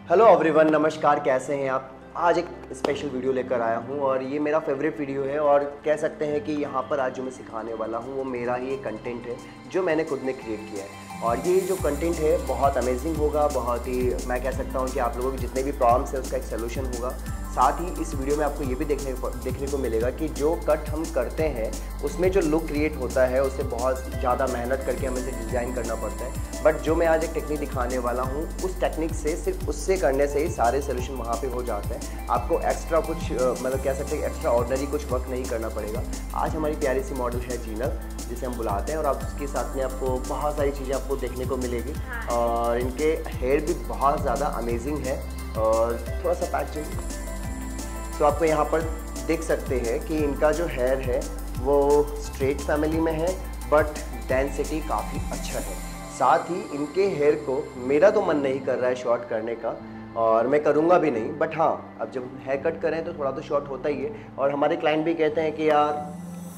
Hello everyone, नमस्कार। कैसे हैं आप? आज एक स्पेशल वीडियो लेकर आया हूं और ये मेरा फेवरेट वीडियो है और कह सकते हैं कि यहाँ पर आज जो मैं सिखाने वाला हूँ वो मेरा ही कंटेंट है जो मैंने खुद ने क्रिएट किया है। और ये जो कंटेंट है बहुत अमेजिंग होगा, बहुत ही मैं कह सकता हूँ कि आप लोगों के जितने भी प्रॉब्लम्स है उसका एक सोल्यूशन होगा। साथ ही इस वीडियो में आपको ये भी देखने को मिलेगा कि जो कट हम करते हैं उसमें जो लुक क्रिएट होता है उसे बहुत ज़्यादा मेहनत करके हमें इसे डिज़ाइन करना पड़ता है। बट जो मैं आज एक टेक्निक दिखाने वाला हूँ उस टेक्निक से सिर्फ उससे करने से ही सारे सोल्यूशन वहाँ पे हो जाते हैं। आपको एक्स्ट्रा कुछ मतलब कह सकते हैं एक्स्ट्रा ऑर्डिनरी कुछ वर्क नहीं करना पड़ेगा। आज हमारी प्यारी सी मॉडल है जीनल, जिसे हम बुलाते हैं, और आप उसके साथ में आपको बहुत सारी चीज़ें आपको देखने को मिलेगी। और इनके हेयर भी बहुत ज़्यादा अमेजिंग है। और थोड़ा सा पैच तो आपको यहाँ पर देख सकते हैं कि इनका जो हेयर है वो स्ट्रेट फैमिली में है, बट डेंसिटी काफ़ी अच्छा है। साथ ही इनके हेयर को मेरा तो मन नहीं कर रहा है शॉर्ट करने का, और मैं करूँगा भी नहीं। बट हाँ, अब जब हेयर कट करें तो थोड़ा तो शॉर्ट होता ही है। और हमारे क्लाइंट भी कहते हैं कि यार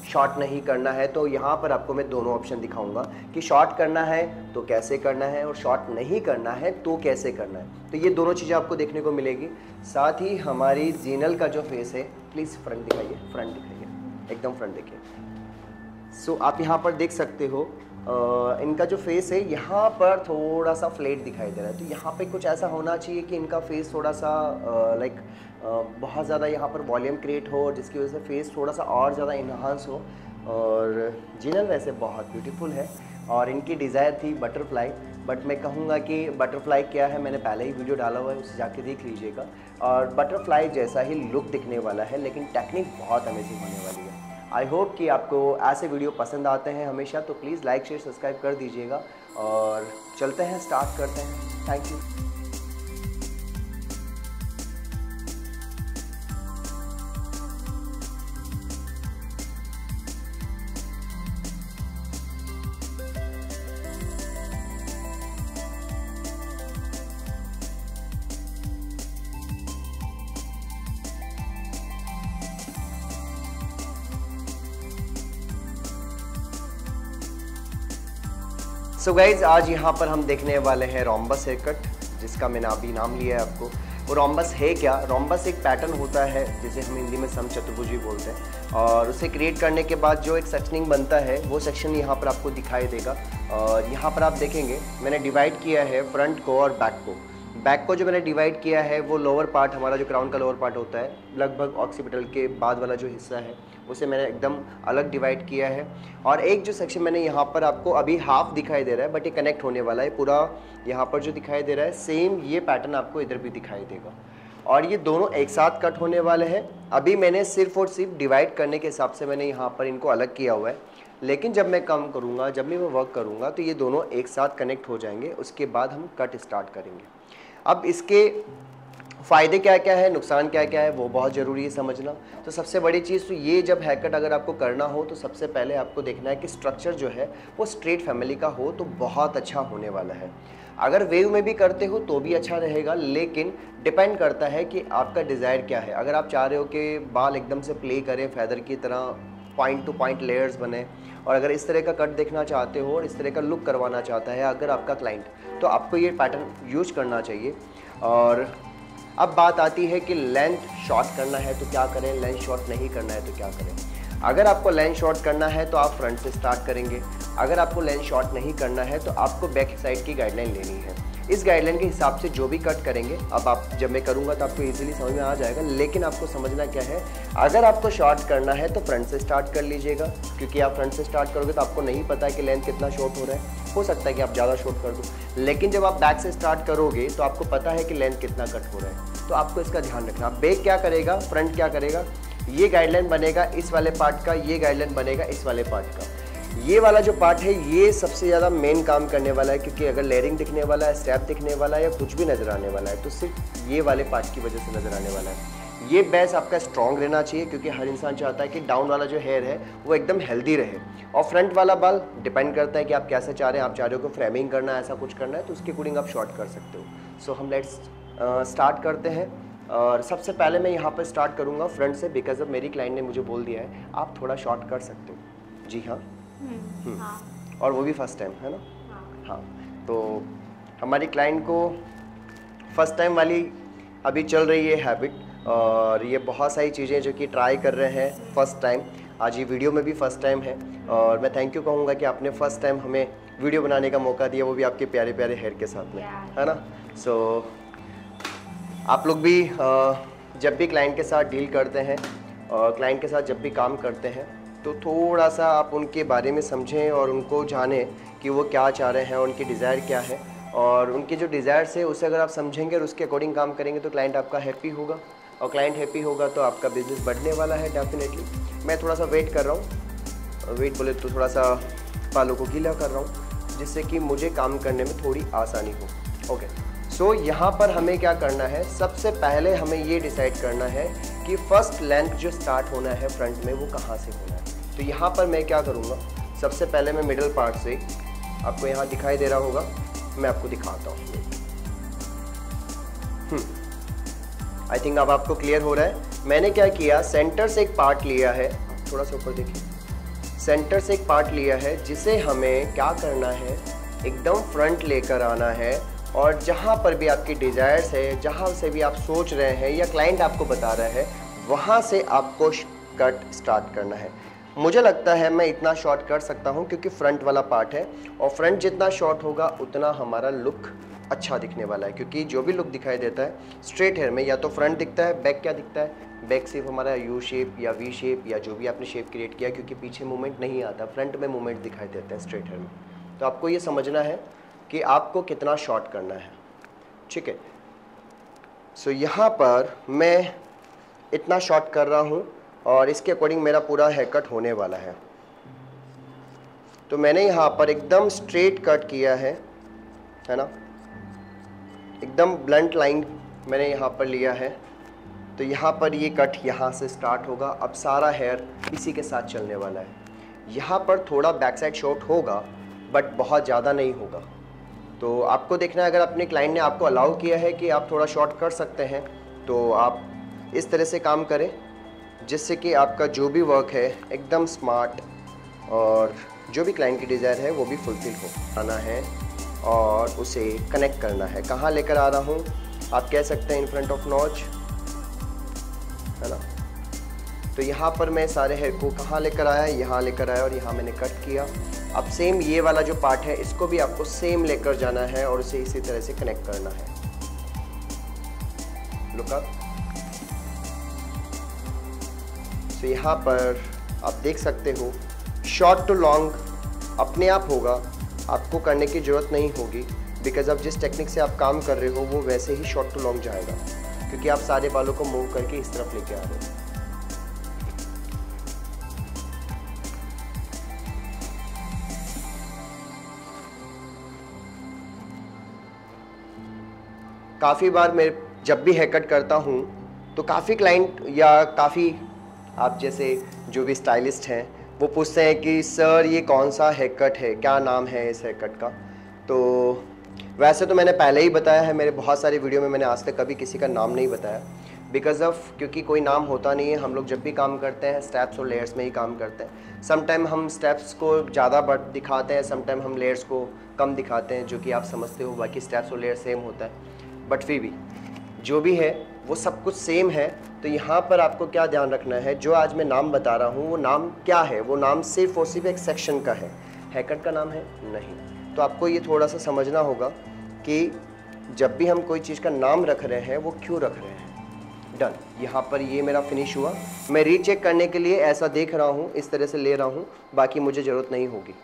शॉर्ट नहीं करना है, तो यहाँ पर आपको मैं दोनों ऑप्शन दिखाऊंगा कि शॉर्ट करना है तो कैसे करना है और शॉर्ट नहीं करना है तो कैसे करना है। तो ये दोनों चीज़ें आपको देखने को मिलेगी। साथ ही हमारी जीनल का जो फेस है, प्लीज़ फ्रंट दिखाइए, फ्रंट दिखाइए, एकदम फ्रंट देखिए। सो आप यहाँ पर देख सकते हो इनका जो फेस है यहाँ पर थोड़ा सा फ्लैट दिखाई दे रहा है। तो यहाँ पे कुछ ऐसा होना चाहिए कि इनका फेस थोड़ा सा लाइक बहुत ज़्यादा यहाँ पर वॉल्यूम क्रिएट हो, जिसकी वजह से फेस थोड़ा सा और ज़्यादा इन्हांस हो। और जीनल वैसे बहुत ब्यूटीफुल है और इनकी डिज़ायर थी बटरफ्लाई, बट मैं कहूँगा कि बटरफ्लाई क्या है, मैंने पहले ही वीडियो डाला हुआ है, उसे जाके देख लीजिएगा। और बटरफ्लाई जैसा ही लुक दिखने वाला है, लेकिन टेक्निक बहुत अमेजिंग होने वाली है। आई होप कि आपको ऐसे वीडियो पसंद आते हैं हमेशा, तो प्लीज़ लाइक शेयर सब्सक्राइब कर दीजिएगा। और चलते हैं, स्टार्ट करते हैं। Thank you. सो गाइज, आज यहाँ पर हम देखने वाले हैं रोम्बस हेयर कट, जिसका मैंने अभी नाम लिया है आपको। वो रोम्बस है क्या? रोम्बस एक पैटर्न होता है जिसे हम हिंदी में समचतुर्भुज बोलते हैं, और उसे क्रिएट करने के बाद जो एक सेक्शनिंग बनता है वो सेक्शन यहाँ पर आपको दिखाई देगा। और यहाँ पर आप देखेंगे मैंने डिवाइड किया है फ्रंट को और बैक को। बैक को जो मैंने डिवाइड किया है वो लोअर पार्ट, हमारा जो क्राउन का लोअर पार्ट होता है, लगभग ऑक्सीपिटल के बाद वाला जो हिस्सा है उसे मैंने एकदम अलग डिवाइड किया है। और एक जो सेक्शन मैंने यहाँ पर आपको अभी हाफ दिखाई दे रहा है, बट ये कनेक्ट होने वाला है पूरा। यहाँ पर जो दिखाई दे रहा है सेम ये पैटर्न आपको इधर भी दिखाई देगा, और ये दोनों एक साथ कट होने वाले हैं। अभी मैंने सिर्फ और सिर्फ डिवाइड करने के हिसाब से मैंने यहाँ पर इनको अलग किया हुआ है, लेकिन जब मैं काम करूँगा, जब भी मैं वर्क करूँगा, तो ये दोनों एक साथ कनेक्ट हो जाएंगे। उसके बाद हम कट स्टार्ट करेंगे। अब इसके फ़ायदे क्या क्या है, नुकसान क्या क्या है, वो बहुत ज़रूरी है समझना। तो सबसे बड़ी चीज़ तो ये, जब हेयर कट अगर आपको करना हो तो सबसे पहले आपको देखना है कि स्ट्रक्चर जो है वो स्ट्रेट फैमिली का हो, तो बहुत अच्छा होने वाला है। अगर वेव में भी करते हो तो भी अच्छा रहेगा, लेकिन डिपेंड करता है कि आपका डिज़ायर क्या है। अगर आप चाह रहे हो कि बाल एकदम से प्ले करें फैदर की तरह, पॉइंट टू पॉइंट लेयर्स बने, और अगर इस तरह का कट देखना चाहते हो और इस तरह का लुक करवाना चाहता है अगर आपका क्लाइंट, तो आपको ये पैटर्न यूज करना चाहिए। और अब बात आती है कि लेंथ शॉर्ट करना है तो क्या करें, लेंथ शॉर्ट नहीं करना है तो क्या करें। अगर आपको लेंथ शॉर्ट करना है तो आप फ्रंट से स्टार्ट करेंगे। अगर आपको लेंथ शॉर्ट नहीं करना है तो आपको बैक साइड की गाइडलाइन लेनी है। इस गाइडलाइन के हिसाब से जो भी कट करेंगे, अब आप जब मैं करूँगा तो आपको इजीली समझ में आ जाएगा, लेकिन आपको समझना क्या है, अगर आपको शॉर्ट करना है तो फ्रंट से स्टार्ट कर लीजिएगा, क्योंकि आप फ्रंट से स्टार्ट करोगे तो आपको नहीं पता है कि लेंथ कितना शॉर्ट हो रहा है। हो सकता है कि आप ज़्यादा शॉर्ट कर दो, लेकिन जब आप बैक से स्टार्ट करोगे तो आपको पता है कि लेंथ कितना कट हो रहा है। तो आपको इसका ध्यान रखना। बैक क्या करेगा, फ्रंट क्या करेगा, ये गाइडलाइन बनेगा इस वाले पार्ट का, ये गाइडलाइन बनेगा इस वाले पार्ट का। ये वाला जो पार्ट है ये सबसे ज़्यादा मेन काम करने वाला है, क्योंकि अगर लेयरिंग दिखने वाला है, स्टेप दिखने वाला है या कुछ भी नज़र आने वाला है तो सिर्फ ये वाले पार्ट की वजह से नज़र आने वाला है। ये बेस आपका स्ट्रॉन्ग रहना चाहिए, क्योंकि हर इंसान चाहता है कि डाउन वाला जो हेयर है वो एकदम हेल्दी रहे। और फ्रंट वाला बाल डिपेंड करता है कि आप कैसे चाह रहे हैं। आप चाह रहे हो कि फ्रेमिंग करना है, ऐसा कुछ करना है, तो उसके अकॉर्डिंग आप शॉर्ट कर सकते हो। सो हम लेट्स स्टार्ट करते हैं। और सबसे पहले मैं यहाँ पर स्टार्ट करूँगा फ्रंट से, बिकॉज अब मेरी क्लाइंट ने मुझे बोल दिया है आप थोड़ा शॉर्ट कर सकते हो। जी हाँ, हाँ। और वो भी फर्स्ट टाइम, है ना? हाँ। तो हमारी क्लाइंट को फर्स्ट टाइम वाली अभी चल रही है हैबिट, और ये बहुत सारी चीज़ें जो कि ट्राई कर रहे हैं फर्स्ट टाइम। आज ये वीडियो में भी फर्स्ट टाइम है, और मैं थैंक यू कहूँगा कि आपने फर्स्ट टाइम हमें वीडियो बनाने का मौका दिया, वो भी आपके प्यारे प्यारे हेयर के साथ में, है ना। सो आप लोग भी जब भी क्लाइंट के साथ डील करते हैं और क्लाइंट के साथ जब भी काम करते हैं तो थोड़ा सा आप उनके बारे में समझें और उनको जानें कि वो क्या चाह रहे हैं, उनकी डिज़ायर क्या है, और उनके जो डिज़ायर्स है उसे अगर आप समझेंगे और उसके अकॉर्डिंग काम करेंगे तो क्लाइंट आपका हैप्पी होगा, और क्लाइंट हैप्पी होगा तो आपका बिज़नेस बढ़ने वाला है डेफिनेटली। मैं थोड़ा सा वेट कर रहा हूँ, वेट बोले तो थोड़ा सा बालों को गीला कर रहा हूँ जिससे कि मुझे काम करने में थोड़ी आसानी हो। ओके, सो यहाँ पर हमें क्या करना है, सबसे पहले हमें ये डिसाइड करना है कि फ़र्स्ट लेंथ जो स्टार्ट होना है फ्रंट में वो कहाँ से होना है। तो यहाँ पर मैं क्या करूँगा, सबसे पहले मैं मिडल पार्ट से, आपको यहाँ दिखाई दे रहा होगा, मैं आपको दिखाता हूँ। आई थिंक अब आपको क्लियर हो रहा है। मैंने क्या किया, सेंटर से एक पार्ट लिया है, थोड़ा सा ऊपर देखिए, सेंटर से एक पार्ट लिया है जिसे हमें क्या करना है, एकदम फ्रंट लेकर आना है, और जहाँ पर भी आपकी डिज़ायर्स है, जहाँ से भी आप सोच रहे हैं या क्लाइंट आपको बता रहा है, वहाँ से आपको कट स्टार्ट करना है। मुझे लगता है मैं इतना शॉर्ट कर सकता हूँ क्योंकि फ्रंट वाला पार्ट है, और फ्रंट जितना शॉर्ट होगा उतना हमारा लुक अच्छा दिखने वाला है, क्योंकि जो भी लुक दिखाई देता है स्ट्रेट हेयर में, या तो फ्रंट दिखता है, बैक क्या दिखता है, बैक सिर्फ हमारा यू शेप या वी शेप या जो भी आपने शेप क्रिएट किया, क्योंकि पीछे मूवमेंट नहीं आता, फ्रंट में मूवमेंट दिखाई देता है स्ट्रेट हेयर में। तो आपको ये समझना है कि आपको कितना शॉर्ट करना है, ठीक है। सो यहाँ पर मैं इतना शॉर्ट कर रहा हूँ और इसके अकॉर्डिंग मेरा पूरा हेयर कट होने वाला है। तो मैंने यहाँ पर एकदम स्ट्रेट कट किया है ना, एकदम ब्लंट लाइन मैंने यहाँ पर लिया है। तो यहाँ पर ये कट यहाँ से स्टार्ट होगा, अब सारा हेयर इसी के साथ चलने वाला है। यहाँ पर थोड़ा बैक साइड शॉर्ट होगा बट बहुत ज़्यादा नहीं होगा। तो आपको देखना है, अगर अपने क्लाइंट ने आपको अलाउ किया है कि आप थोड़ा शॉर्ट कर सकते हैं तो आप इस तरह से काम करें जिससे कि आपका जो भी वर्क है एकदम स्मार्ट और जो भी क्लाइंट की डिज़ायर है वो भी फुलफिल हो। आना है और उसे कनेक्ट करना है। कहाँ लेकर आ रहा हूँ, आप कह सकते हैं इन फ्रंट ऑफ नॉच, है ना। तो यहाँ पर मैं सारे हेयर को कहाँ लेकर आया, यहाँ लेकर आया और यहाँ मैंने कट किया। अब सेम ये वाला जो पार्ट है इसको भी आपको सेम लेकर जाना है और उसे इसी तरह से कनेक्ट करना है। Look up. तो यहाँ पर आप देख सकते हो शॉर्ट टू लॉन्ग अपने आप होगा, आपको करने की ज़रूरत नहीं होगी, बिकॉज अब जिस टेक्निक से आप काम कर रहे हो वो वैसे ही शॉर्ट टू लॉन्ग जाएगा, क्योंकि आप सारे बालों को मूव करके इस तरफ लेके आ रहे हो। काफ़ी बार मैं जब भी हेयर कट करता हूँ तो काफ़ी क्लाइंट या काफ़ी आप जैसे जो भी स्टाइलिस्ट हैं वो पूछते हैं कि सर ये कौन सा हेयर कट है, क्या नाम है इस हेयर कट का। तो वैसे तो मैंने पहले ही बताया है, मेरे बहुत सारे वीडियो में मैंने आज तक कभी किसी का नाम नहीं बताया, बिकॉज ऑफ क्योंकि कोई नाम होता नहीं है। हम लोग जब भी काम करते हैं स्टेप्स और लेयर्स में ही काम करते हैं। समटाइम हम स्टेप्स को ज़्यादा दिखाते हैं, समटाइम हम लेयर्स को कम दिखाते हैं, जो कि आप समझते हो, बाकी स्टेप्स और लेयर सेम होता है, बट फिर भी जो भी है वो सब कुछ सेम है। तो यहाँ पर आपको क्या ध्यान रखना है, जो आज मैं नाम बता रहा हूँ वो नाम क्या है, वो नाम सिर्फ और सिर्फ एक सेक्शन का है, हेयर कट का नाम है नहीं। तो आपको ये थोड़ा सा समझना होगा कि जब भी हम कोई चीज़ का नाम रख रहे हैं वो क्यों रख रहे हैं। डन। यहाँ पर ये मेरा फिनिश हुआ। मैं रीचेक करने के लिए ऐसा देख रहा हूँ, इस तरह से ले रहा हूँ, बाकी मुझे ज़रूरत नहीं होगी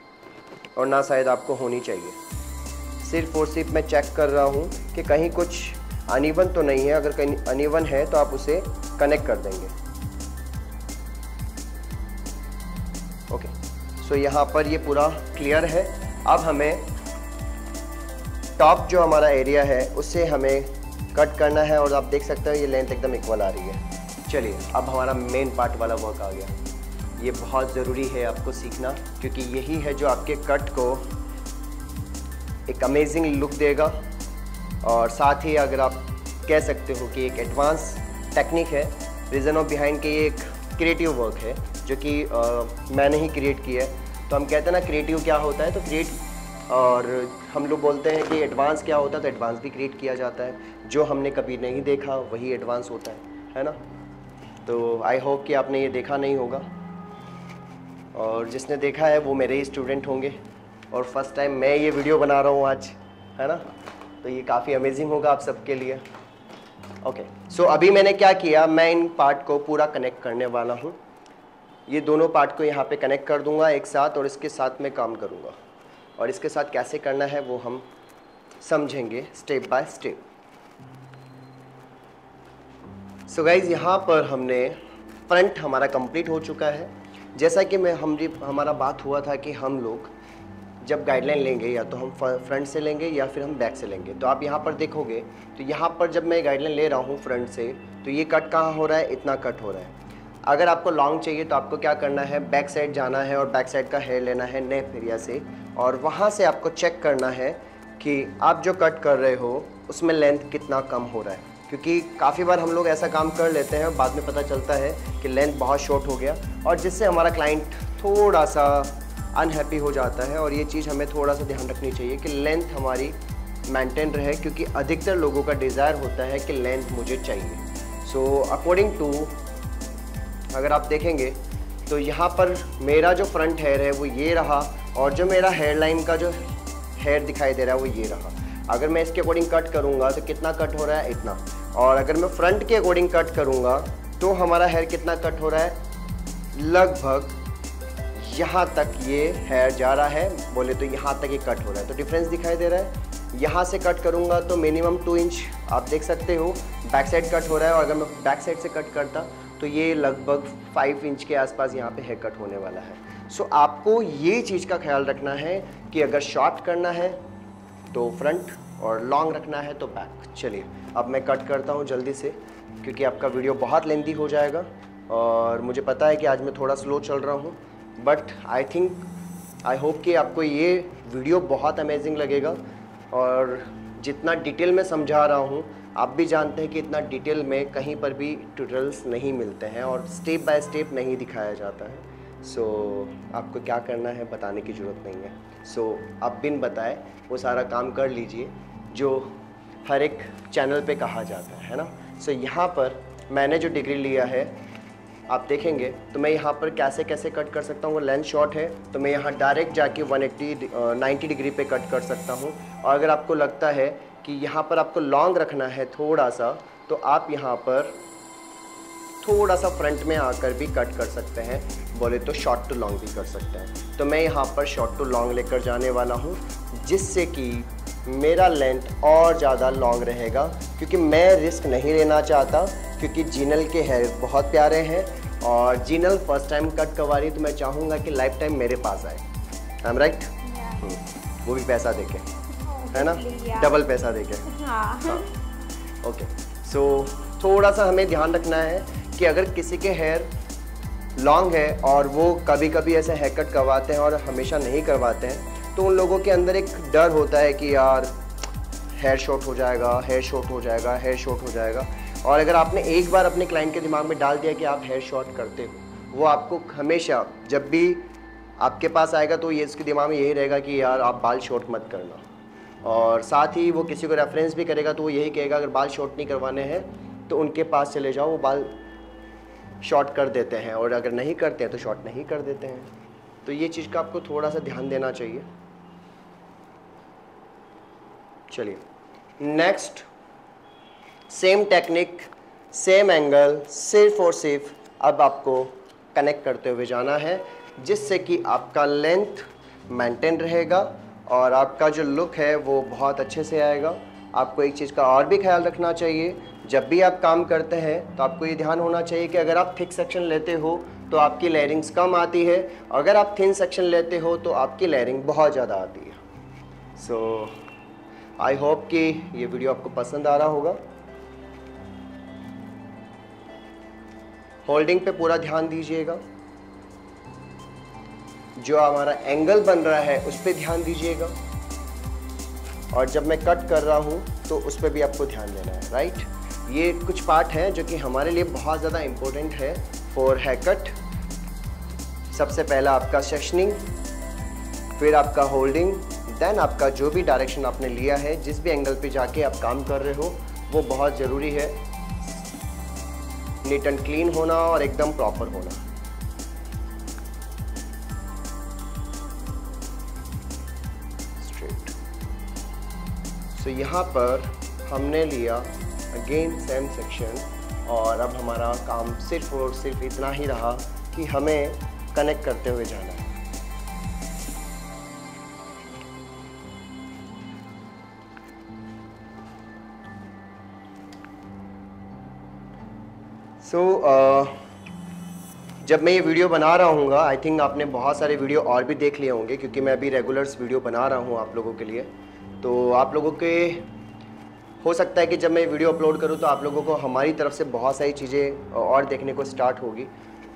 और ना शायद आपको होनी चाहिए। सिर्फ और सिर्फ मैं चेक कर रहा हूँ कि कहीं कुछ अनइवन तो नहीं है। अगर कहीं अनइवन है तो आप उसे कनेक्ट कर देंगे। ओके, सो यहाँ पर ये पूरा क्लियर है। अब हमें टॉप जो हमारा एरिया है उससे हमें कट करना है, और आप देख सकते हो ये लेंथ एकदम इक्वल आ रही है। चलिए अब हमारा मेन पार्ट वाला वर्क आ गया। ये बहुत ज़रूरी है आपको सीखना, क्योंकि यही है जो आपके कट को एक अमेजिंग लुक देगा, और साथ ही अगर आप कह सकते हो कि एक एडवांस टेक्निक है। रीज़न ऑफ बिहाइंड के ये एक क्रिएटिव वर्क है जो कि मैंने ही क्रिएट किया है। तो हम कहते हैं ना क्रिएटिव क्या होता है, तो और हम लोग बोलते हैं कि एडवांस क्या होता है, तो एडवांस भी क्रिएट किया जाता है। जो हमने कभी नहीं देखा वही एडवांस होता है ना। तो आई होप कि आपने ये देखा नहीं होगा, और जिसने देखा है वो मेरे ही स्टूडेंट होंगे, और फर्स्ट टाइम मैं ये वीडियो बना रहा हूँ आज, है ना। तो ये काफ़ी अमेजिंग होगा आप सबके लिए। ओके, सो अभी मैंने क्या किया, मैं इन पार्ट को पूरा कनेक्ट करने वाला हूँ। ये दोनों पार्ट को यहाँ पे कनेक्ट कर दूँगा एक साथ, और इसके साथ मैं काम करूँगा, और इसके साथ कैसे करना है वो हम समझेंगे step by step. So guys, यहाँ पर हमने फ्रंट हमारा कंप्लीट हो चुका है। जैसा कि हमारा बात हुआ था कि हम लोग जब गाइडलाइन लेंगे या तो हम फ्रंट से लेंगे या फिर हम बैक से लेंगे। तो आप यहाँ पर देखोगे तो यहाँ पर जब मैं गाइडलाइन ले रहा हूँ फ्रंट से, तो ये कट कहाँ हो रहा है, इतना कट हो रहा है। अगर आपको लॉन्ग चाहिए तो आपको क्या करना है, बैक साइड जाना है और बैक साइड का हेयर लेना है नेप एरिया से, और वहाँ से आपको चेक करना है कि आप जो कट कर रहे हो उसमें लेंथ कितना कम हो रहा है। क्योंकि काफ़ी बार हम लोग ऐसा काम कर लेते हैं, बाद में पता चलता है कि लेंथ बहुत शॉर्ट हो गया, और जिससे हमारा क्लाइंट थोड़ा सा अनहैप्पी हो जाता है। और ये चीज़ हमें थोड़ा सा ध्यान रखनी चाहिए कि लेंथ हमारी मेंटेन रहे, क्योंकि अधिकतर लोगों का डिज़ायर होता है कि लेंथ मुझे चाहिए। सो अकॉर्डिंग टू अगर आप देखेंगे तो यहाँ पर मेरा जो फ्रंट हेयर है वो ये रहा, और जो मेरा हेयर लाइन का जो हेयर दिखाई दे रहा है वो ये रहा। अगर मैं इसके अकॉर्डिंग कट करूँगा तो कितना कट हो रहा है, इतना। और अगर मैं फ्रंट के अकॉर्डिंग कट करूँगा तो हमारा हेयर कितना कट हो रहा है, लगभग यहाँ तक ये हेयर जा रहा है, बोले तो यहाँ तक ये कट हो रहा है। तो डिफरेंस दिखाई दे रहा है। यहाँ से कट करूँगा तो मिनिमम 2 इंच आप देख सकते हो बैक साइड कट हो रहा है, और अगर मैं बैक साइड से कट करता तो ये लगभग 5 इंच के आसपास यहाँ पे हेयर कट होने वाला है। सो आपको ये चीज़ का ख्याल रखना है कि अगर शॉर्ट करना है तो फ्रंट, और लॉन्ग रखना है तो बैक। चलिए अब मैं कट करता हूँ जल्दी से, क्योंकि आपका वीडियो बहुत लेंथी हो जाएगा, और मुझे पता है कि आज मैं थोड़ा स्लो चल रहा हूँ, बट आई होप कि आपको ये वीडियो बहुत अमेजिंग लगेगा। और जितना डिटेल में समझा रहा हूँ, आप भी जानते हैं कि इतना डिटेल में कहीं पर भी ट्यूटोरियल्स नहीं मिलते हैं, और स्टेप बाय स्टेप नहीं दिखाया जाता है। सो आपको क्या करना है बताने की ज़रूरत नहीं है। सो आप बिन बताए वो सारा काम कर लीजिए जो हर एक चैनल पे कहा जाता है ना। सो यहाँ पर मैंने जो डिग्री लिया है आप देखेंगे तो मैं यहाँ पर कैसे कैसे कट कर सकता हूँ। वो लेंथ शॉर्ट है तो मैं यहाँ डायरेक्ट जाके 90 डिग्री पे कट कर सकता हूँ। और अगर आपको लगता है कि यहाँ पर आपको लॉन्ग रखना है थोड़ा सा, तो आप यहाँ पर थोड़ा सा फ्रंट में आकर भी कट कर सकते हैं, बोले तो शॉर्ट टू लॉन्ग भी कर सकते हैं। तो मैं यहाँ पर शॉर्ट टू लॉन्ग लेकर जाने वाला हूँ, जिससे कि मेरा लेंथ और ज़्यादा लॉन्ग रहेगा, क्योंकि मैं रिस्क नहीं लेना चाहता, क्योंकि जीनल के हेयर बहुत प्यारे हैं, और जीनल फर्स्ट टाइम कट करवा रही तो मैं चाहूँगा कि लाइफ टाइम मेरे पास आए। I am right? वो भी पैसा देके, है ना, डबल पैसा देके। हाँ ओके। सो थोड़ा सा हमें ध्यान रखना है कि अगर किसी के हेयर लॉन्ग है और वो कभी कभी ऐसे हेयर कट करवाते हैं और हमेशा नहीं करवाते हैं, तो उन लोगों के अंदर एक डर होता है कि यार हेयर शॉर्ट हो जाएगा, हेयर शॉर्ट हो जाएगा, हेयर शॉर्ट हो जाएगा। और अगर आपने एक बार अपने क्लाइंट के दिमाग में डाल दिया कि आप हेयर शॉर्ट करते हो, वो आपको हमेशा जब भी आपके पास आएगा तो ये इसके दिमाग में यही रहेगा कि यार आप बाल शॉर्ट मत करना। और साथ ही वो किसी को रेफरेंस भी करेगा तो वो यही कहेगा अगर बाल शॉर्ट नहीं करवाने हैं तो उनके पास चले जाओ, वो बाल शॉर्ट कर देते हैं, और अगर नहीं करते हैं तो शॉर्ट नहीं कर देते हैं। तो ये चीज़ का आपको थोड़ा सा ध्यान देना चाहिए। चलिए next, same technique, same angle, सिर्फ और सिर्फ अब आपको कनेक्ट करते हुए जाना है, जिससे कि आपका लेंथ मेंटेन रहेगा और आपका जो लुक है वो बहुत अच्छे से आएगा। आपको एक चीज़ का और भी ख्याल रखना चाहिए, जब भी आप काम करते हैं तो आपको ये ध्यान होना चाहिए कि अगर आप थिक सेक्शन लेते हो तो आपकी लेयरिंग्स कम आती है, अगर आप थिन सेक्शन लेते हो तो आपकी लेयरिंग बहुत ज़्यादा आती है। सो आई होप कि ये वीडियो आपको पसंद आ रहा होगा। होल्डिंग पे पूरा ध्यान दीजिएगा, जो हमारा एंगल बन रहा है उस पर ध्यान दीजिएगा, और जब मैं कट कर रहा हूँ तो उस पर भी आपको ध्यान देना है। राइट, ये कुछ पार्ट हैं जो कि हमारे लिए बहुत ज़्यादा इम्पोर्टेंट है फॉर हेयर कट। सबसे पहला आपका सेक्शनिंग, फिर आपका होल्डिंग, देन आपका जो भी डायरेक्शन आपने लिया है, जिस भी एंगल पे जाके आप काम कर रहे हो, वो बहुत ज़रूरी है। नीट एंड क्लीन होना और एकदम प्रॉपर होना। स्ट्रेट। सो यहाँ पर हमने लिया अगेन सेम सेक्शन, और अब हमारा काम सिर्फ और सिर्फ इतना ही रहा कि हमें कनेक्ट करते हुए जाना है। जब मैं ये वीडियो बना रहा हूँगा, आई थिंक आपने बहुत सारे वीडियो और भी देख लिए होंगे, क्योंकि मैं अभी रेगुलर्स वीडियो बना रहा हूँ आप लोगों के लिए। तो आप लोगों के हो सकता है कि जब मैं वीडियो अपलोड करूँ तो आप लोगों को हमारी तरफ से बहुत सारी चीज़ें और देखने को स्टार्ट होगी।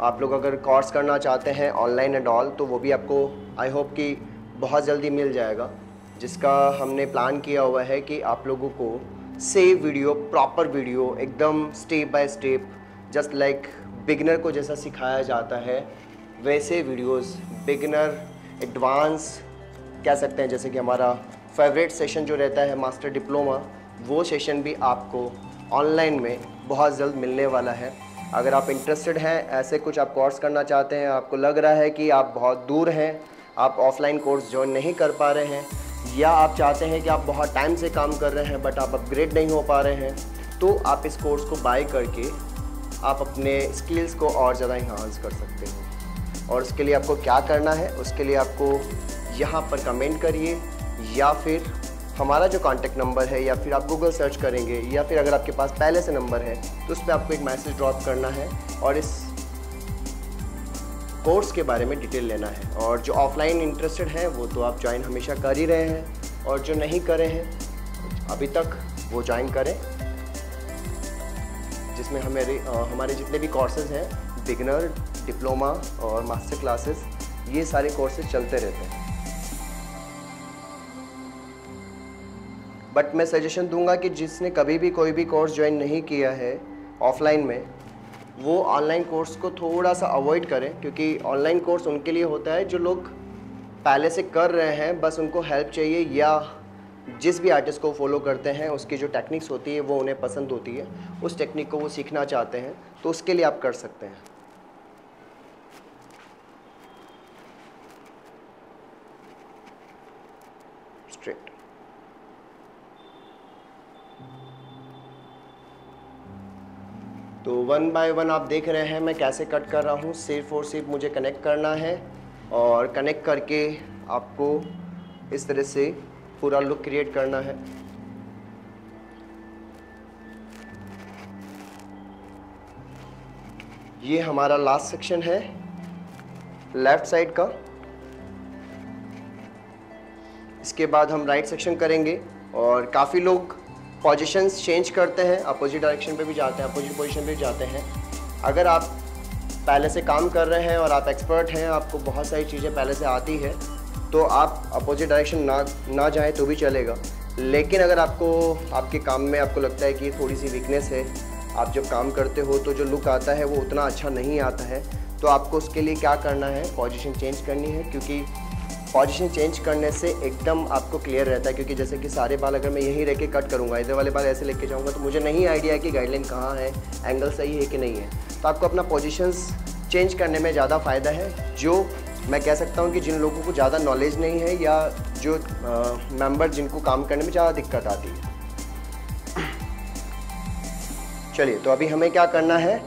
आप लोग अगर कोर्स करना चाहते हैं ऑनलाइन एंड ऑल, तो वो भी आपको आई होप कि बहुत जल्दी मिल जाएगा, जिसका हमने प्लान किया हुआ है कि आप लोगों को सेव वीडियो, प्रॉपर वीडियो, एकदम step by step, just like beginner को जैसा सिखाया जाता है वैसे वीडियोस, बिगिनर, एडवांस कह सकते हैं। जैसे कि हमारा फेवरेट सेशन जो रहता है मास्टर डिप्लोमा, वो सेशन भी आपको ऑनलाइन में बहुत जल्द मिलने वाला है। अगर आप इंटरेस्टेड हैं, ऐसे कुछ आप कोर्स करना चाहते हैं, आपको लग रहा है कि आप बहुत दूर हैं, आप ऑफलाइन कोर्स ज्वाइन नहीं कर पा रहे हैं, या आप चाहते हैं कि आप बहुत टाइम से काम कर रहे हैं बट आप अपग्रेड नहीं हो पा रहे हैं, तो आप इस कोर्स को बाय करके आप अपने स्किल्स को और ज़्यादा इन्हांस कर सकते हो। और उसके लिए आपको क्या करना है, उसके लिए आपको यहाँ पर कमेंट करिए, या फिर हमारा जो कॉन्टैक्ट नंबर है, या फिर आप गूगल सर्च करेंगे, या फिर अगर आपके पास पहले से नंबर है तो उस पर आपको एक मैसेज ड्रॉप करना है और इस कोर्स के बारे में डिटेल लेना है। और जो ऑफलाइन इंटरेस्टेड हैं वो तो आप ज्वाइन हमेशा कर ही रहे हैं, और जो नहीं करे हैं अभी तक वो ज्वाइन करें, जिसमें हमारे जितने भी कोर्सेज़ हैं, बिगिनर, डिप्लोमा और मास्टर क्लासेस, ये सारे कोर्सेज चलते रहते हैं। बट मैं सजेशन दूंगा कि जिसने कभी भी कोई भी कोर्स ज्वाइन नहीं किया है ऑफलाइन में, वो ऑनलाइन कोर्स को थोड़ा सा अवॉइड करें, क्योंकि ऑनलाइन कोर्स उनके लिए होता है जो लोग पहले से कर रहे हैं, बस उनको हेल्प चाहिए, या जिस भी आर्टिस्ट को फॉलो करते हैं उसकी जो टेक्निक्स होती है वो उन्हें पसंद होती है, उस टेक्निक को वो सीखना चाहते हैं, तो उसके लिए आप कर सकते हैं। स्ट्रेट। तो वन बाय वन आप देख रहे हैं मैं कैसे कट कर रहा हूँ। सिर्फ और सिर्फ मुझे कनेक्ट करना है, और कनेक्ट करके आपको इस तरह से पूरा लुक क्रिएट करना है। ये हमारा लास्ट सेक्शन है लेफ्ट साइड का। इसके बाद हम राइट सेक्शन करेंगे, और काफ़ी लोग पोजीशंस चेंज करते हैं, अपोजिट डायरेक्शन पे भी जाते हैं, अपोजिट पोजीशन पे भी जाते हैं। अगर आप पहले से काम कर रहे हैं और आप एक्सपर्ट हैं, आपको बहुत सारी चीज़ें पहले से आती है, तो आप अपोजिट डायरेक्शन ना जाएं तो भी चलेगा। लेकिन अगर आपको आपके काम में आपको लगता है कि थोड़ी सी वीकनेस है, आप जब काम करते हो तो जो लुक आता है वो उतना अच्छा नहीं आता है, तो आपको उसके लिए क्या करना है, पोजीशन चेंज करनी है। क्योंकि पोजीशन चेंज करने से एकदम आपको क्लियर रहता है, क्योंकि जैसे कि सारे बाल अगर मैं यहीं रह के कट करूँगा, इधर वाले बाल ऐसे लेके जाऊँगा, तो मुझे नहीं आइडिया है कि गाइडलाइन कहाँ है, एंगल सही है कि नहीं है। तो आपको अपना पोजीशंस चेंज करने में ज़्यादा फ़ायदा है, जो मैं कह सकता हूँ कि जिन लोगों को ज़्यादा नॉलेज नहीं है, या जो मेंबर जिनको काम करने में ज़्यादा दिक्कत आती है। चलिए, तो अभी हमें क्या करना है,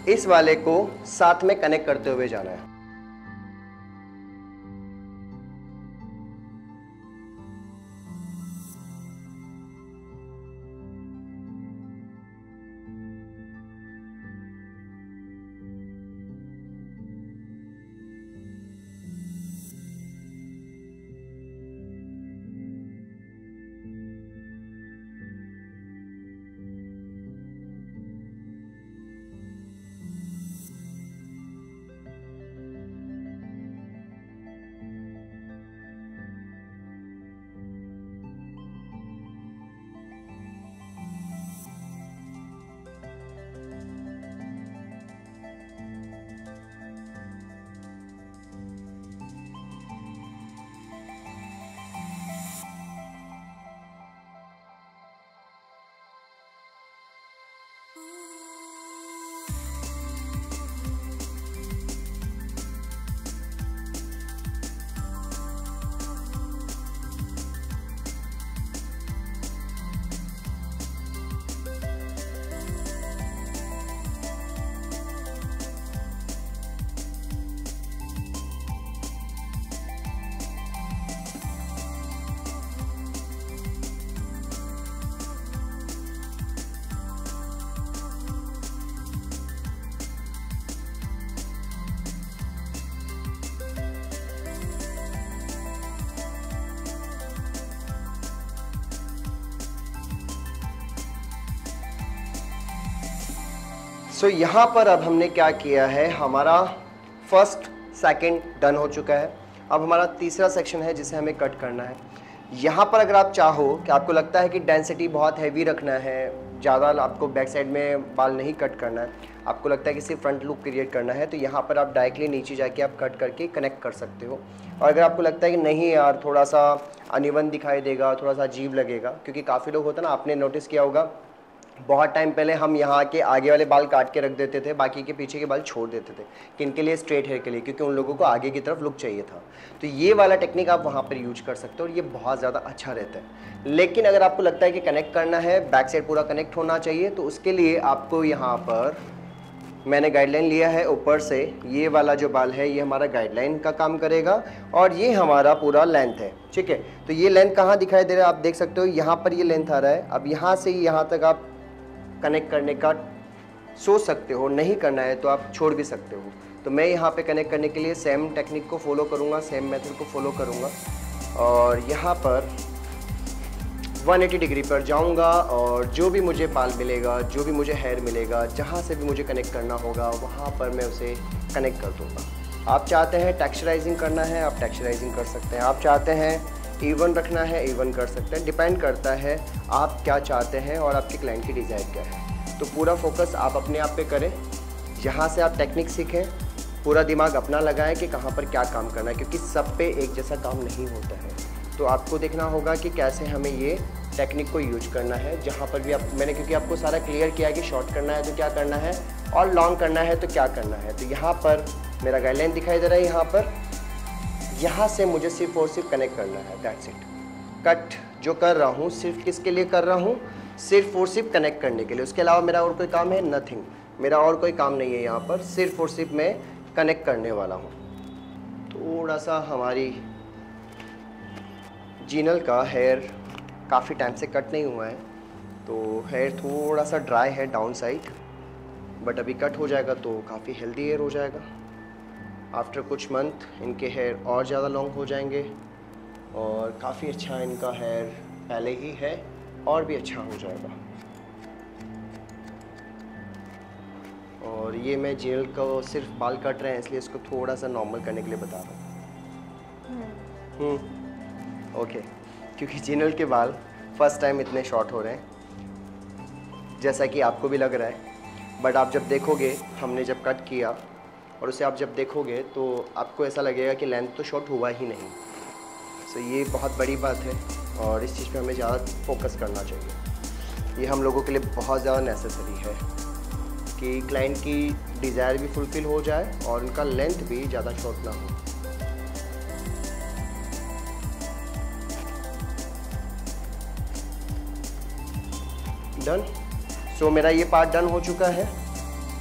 इस वाले को साथ में कनेक्ट करते हुए जाना है। सो यहाँ पर अब हमने क्या किया है, हमारा फर्स्ट सेकंड डन हो चुका है। अब हमारा तीसरा सेक्शन है जिसे हमें कट करना है। यहाँ पर अगर आप चाहो कि आपको लगता है कि डेंसिटी बहुत हैवी रखना है, ज़्यादा आपको बैक साइड में बाल नहीं कट करना है, आपको लगता है कि सिर्फ फ्रंट लुक क्रिएट करना है, तो यहाँ पर आप डायरेक्टली नीचे जाके आप कट करके कनेक्ट कर सकते हो। और अगर आपको लगता है कि नहीं यार थोड़ा सा अनइवन दिखाई देगा, थोड़ा सा अजीब लगेगा, क्योंकि काफ़ी लोग होता है ना, आपने नोटिस किया होगा बहुत टाइम पहले हम यहाँ के आगे वाले बाल काट के रख देते थे, बाकी के पीछे के बाल छोड़ देते थे, किनके लिए, स्ट्रेट हेयर के लिए, क्योंकि उन लोगों को आगे की तरफ लुक चाहिए था। तो ये वाला टेक्निक आप वहाँ पर यूज कर सकते हो और ये बहुत ज़्यादा अच्छा रहता है। लेकिन अगर आपको लगता है कि कनेक्ट करना है, बैक साइड पूरा कनेक्ट होना चाहिए, तो उसके लिए आपको यहाँ पर मैंने गाइडलाइन लिया है ऊपर से, ये वाला जो बाल है ये हमारा गाइडलाइन का काम करेगा और ये हमारा पूरा लेंथ है, ठीक है। तो ये लेंथ कहाँ दिखाई दे रहा है, आप देख सकते हो यहाँ पर ये लेंथ आ रहा है। अब यहाँ से यहाँ तक आप कनेक्ट करने का सोच सकते हो, नहीं करना है तो आप छोड़ भी सकते हो। तो मैं यहाँ पे कनेक्ट करने के लिए सेम टेक्निक को फॉलो करूँगा, सेम मेथड को फॉलो करूँगा और यहाँ पर 180 डिग्री पर जाऊँगा और जो भी मुझे बाल मिलेगा, जो भी मुझे हेयर मिलेगा, जहाँ से भी मुझे कनेक्ट करना होगा वहाँ पर मैं उसे कनेक्ट कर दूँगा। आप चाहते हैं टेक्सचराइजिंग करना है, आप टेक्सचराइजिंग कर सकते हैं। आप चाहते हैं इवन रखना है, इवन कर सकते हैं। डिपेंड करता है आप क्या चाहते हैं और आपके क्लाइंट की डिज़ायर क्या है। तो पूरा फोकस आप अपने आप पे करें, यहाँ से आप टेक्निक सीखें, पूरा दिमाग अपना लगाएं कि कहाँ पर क्या काम करना है, क्योंकि सब पे एक जैसा काम नहीं होता है। तो आपको देखना होगा कि कैसे हमें ये टेक्निक को यूज करना है। जहाँ पर भी मैंने क्योंकि आपको सारा क्लियर किया कि शॉर्ट करना है तो क्या करना है और लॉन्ग करना है तो क्या करना है। तो यहाँ पर मेरा गाइडलाइन दिखाई दे रहा है, यहाँ से मुझे सिर्फ और सिर्फ कनेक्ट करना है, दैट्स इट। कट जो कर रहा हूँ सिर्फ किसके लिए कर रहा हूँ, सिर्फ और सिर्फ कनेक्ट करने के लिए। उसके अलावा मेरा और कोई काम है, नथिंग, मेरा और कोई काम नहीं है। यहाँ पर सिर्फ और सिर्फ मैं कनेक्ट करने वाला हूँ। थोड़ा सा हमारी जीनल का हेयर काफ़ी टाइम से कट नहीं हुआ है, तो हेयर थोड़ा सा ड्राई है डाउन साइड, बट अभी कट हो जाएगा तो काफ़ी हेल्दी हेयर हो जाएगा। आफ्टर कुछ मंथ इनके हेयर और ज़्यादा लॉन्ग हो जाएंगे और काफ़ी अच्छा इनका हेयर पहले ही है और भी अच्छा हो जाएगा। और ये मैं जेल को सिर्फ बाल कट रहे हैं इसलिए इसको थोड़ा सा नॉर्मल करने के लिए बता रहा हूँ। ओके, क्योंकि जेनल के बाल फर्स्ट टाइम इतने शॉर्ट हो रहे हैं जैसा कि आपको भी लग रहा है, बट आप जब देखोगे हमने जब कट किया और उसे आप जब देखोगे तो आपको ऐसा लगेगा कि लेंथ तो शॉर्ट हुआ ही नहीं। सो ये बहुत बड़ी बात है और इस चीज़ पे हमें ज़्यादा फोकस करना चाहिए। ये हम लोगों के लिए बहुत ज़्यादा नेसेसरी है कि क्लाइंट की डिज़ायर भी फुलफ़िल हो जाए और उनका लेंथ भी ज़्यादा शॉर्ट ना हो। डन। सो मेरा ये पार्ट डन हो चुका है